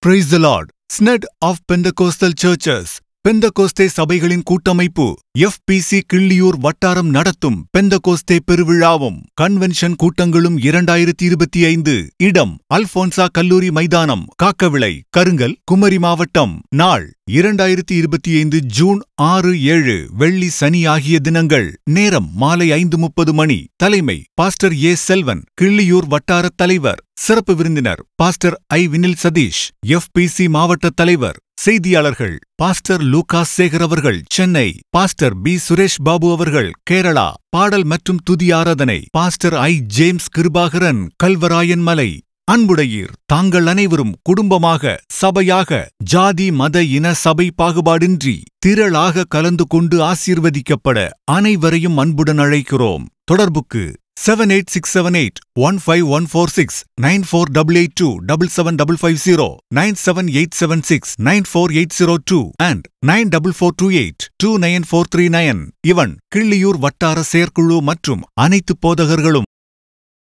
Praise the Lord. Synod of Pentecostal Churches. Pentecost சபைகளின் கூட்டமைப்பு FPC Killiyur வட்டாரம் நடத்தும் பெந்தகோஸ்தே பெருவிழாவும் கன்வென்ஷன் கூட்டங்களும் 2025. இடம் அல்போன்சா கல்லூரி மைதானம், காக்கவிளை, கருங்கல், குமரி மாவட்டம். நாள் 2025 ஜூன் 6, 7 வெள்ளி சனி ஆகிய தினங்கள். நேரம் மாலை 5:30 மணி. தலைமை பாஸ்டர் ஏ. செல்வன், கிள்ளியூர் வட்டாரத் தலைவர். சிறப்பு விருந்தினர் pastor I. Vinil Sathish, FPC மாவட்ட தலைவர். செய்தியாளர்கள் பாஸ்டர் லூகாஸ் சேகர் அவர்கள், சென்னை. Pastor B. சுரேஷ் பாபு அவர்கள், கேரளா. பாடல் மற்றும் துதி ஆராதனை pastor I. James Kirubakaran, Kalvarayan Malai. அன்புடையீர், தாங்கள் அனைவரும் குடும்பமாக, சபையாக, ஜாதி மத இன சபை பாகுபாடின்றி திரளாக கலந்து கொண்டு ஆசீர்வதிக்கப்பட அனைவரையும் அன்புடன் அழைக்கிறோம். தொடர்புக்கு 7867815146, 9488277550, 97876948802 and 9442829439. இவன் கிள்ளியூர் வட்டார செயற்குழு மற்றும் அனைத்து போதகர்களும்